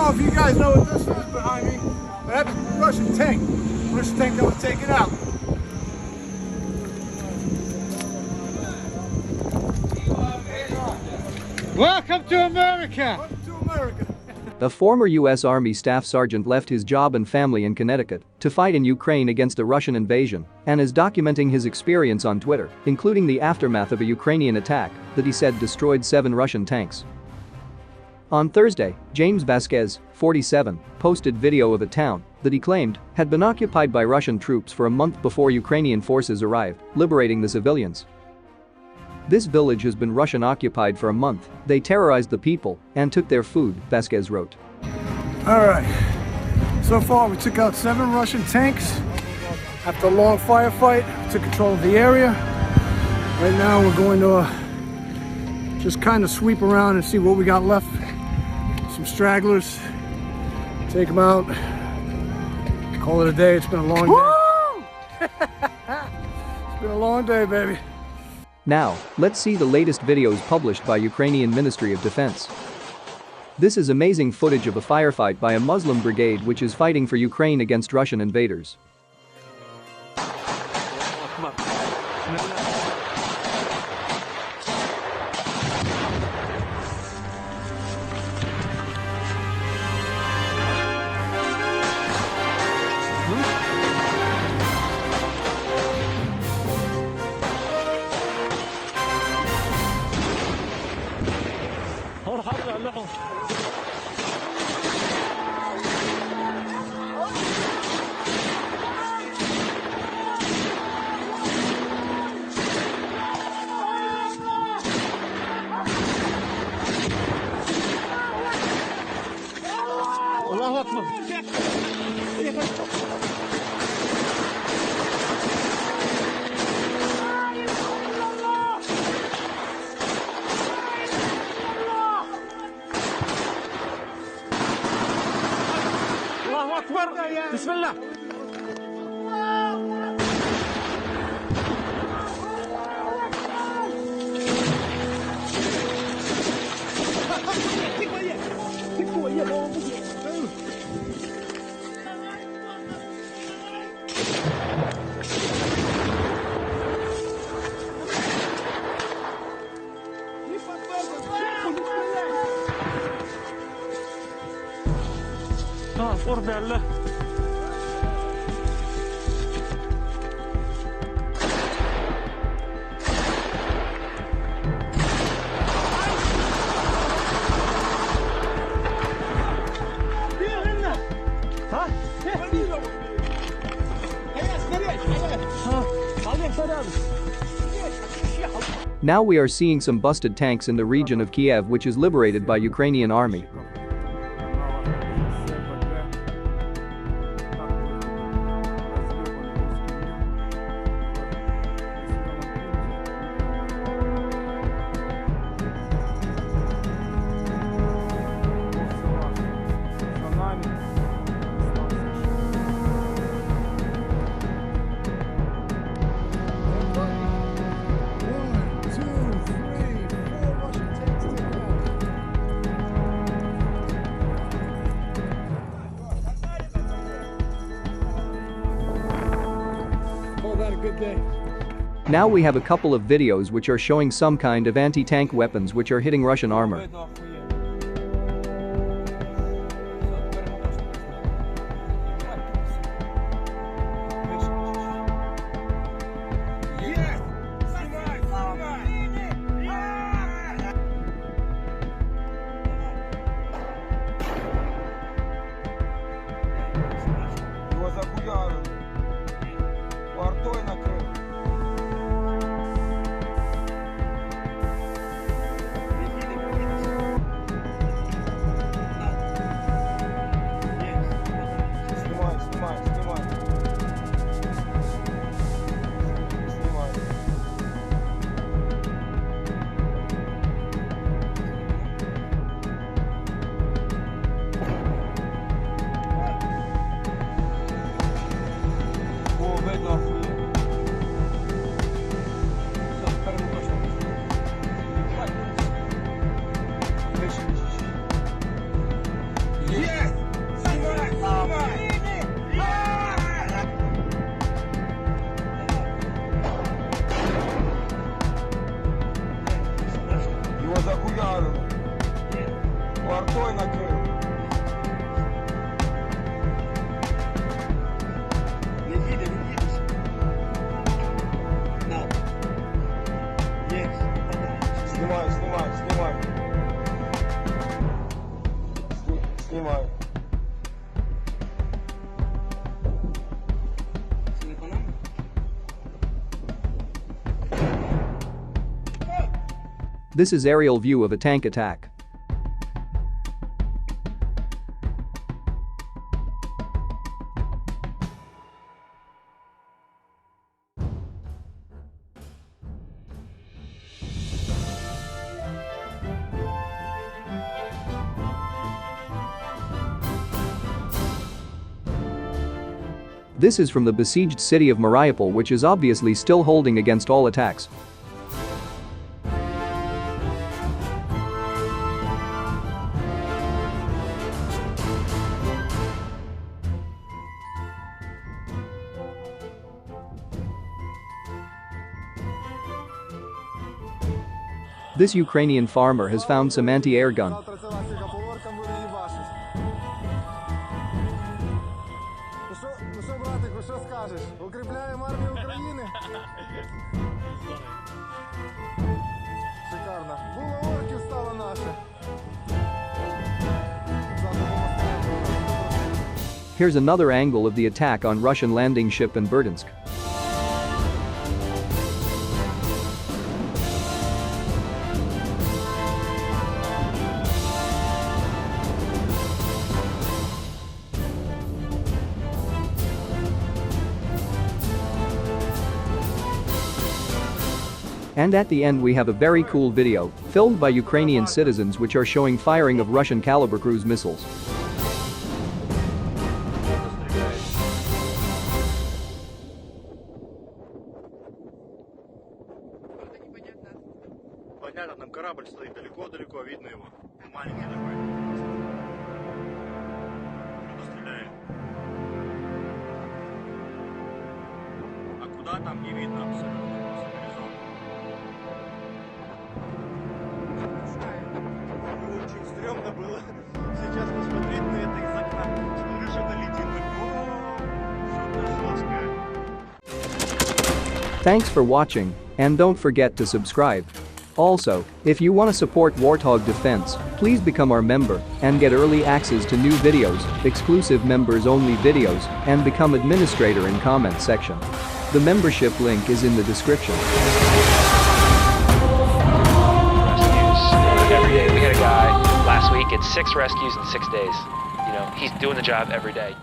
know if you guys know what this is behind me, but that's a Russian tank. Russian tank that was taken out. Welcome to America! Welcome to America! A former U.S. Army Staff Sergeant left his job and family in Connecticut to fight in Ukraine against a Russian invasion and is documenting his experience on Twitter, including the aftermath of a Ukrainian attack that he said destroyed 7 Russian tanks. On Thursday, James Vasquez, 47, posted video of a town that he claimed had been occupied by Russian troops for a month before Ukrainian forces arrived, liberating the civilians. This village has been Russian occupied for a month. They terrorized the people and took their food, Vasquez wrote. Alright, so far we took out 7 Russian tanks. After a long firefight, we took control of the area. Right now we're going to just kind of sweep around and see what we got left. Some stragglers, take them out, call it a day. It's been a long day. It's been a long day, baby. Now, let's see the latest videos published by Ukrainian Ministry of Defense. This is amazing footage of a firefight by a Muslim brigade which is fighting for Ukraine against Russian invaders. بسم الله قرب الله Now we are seeing some busted tanks in the region of Kiev which is liberated by Ukrainian army. Now we have a couple of videos which are showing some kind of anti-tank weapons which are hitting Russian armor. This is aerial view of a tank attack. This is from the besieged city of Mariupol, which is obviously still holding against all attacks. This Ukrainian farmer has found some anti-air gun. Here's another angle of the attack on Russian landing ship in Berdyansk. And at the end we have a very cool video, filmed by Ukrainian citizens, which are showing firing of Russian caliber cruise missiles. Понятно, там корабль стоит далеко-далеко, видно его. Маленький такой. Кто-то стреляет. А куда там не видно абсолютно. Очень стрёмно было сейчас посмотреть на это из окна. Смотришь, что-то летит. Что-то жесткое. Thanks for watching, and don't forget to subscribe. Also, if you want to support Warthog Defense, please become our member and get early access to new videos, exclusive members-only videos, and become administrator in comment section. The membership link is in the description. Every day. We had a guy last week at 6 rescues in 6 days. You know, he's doing the job every day.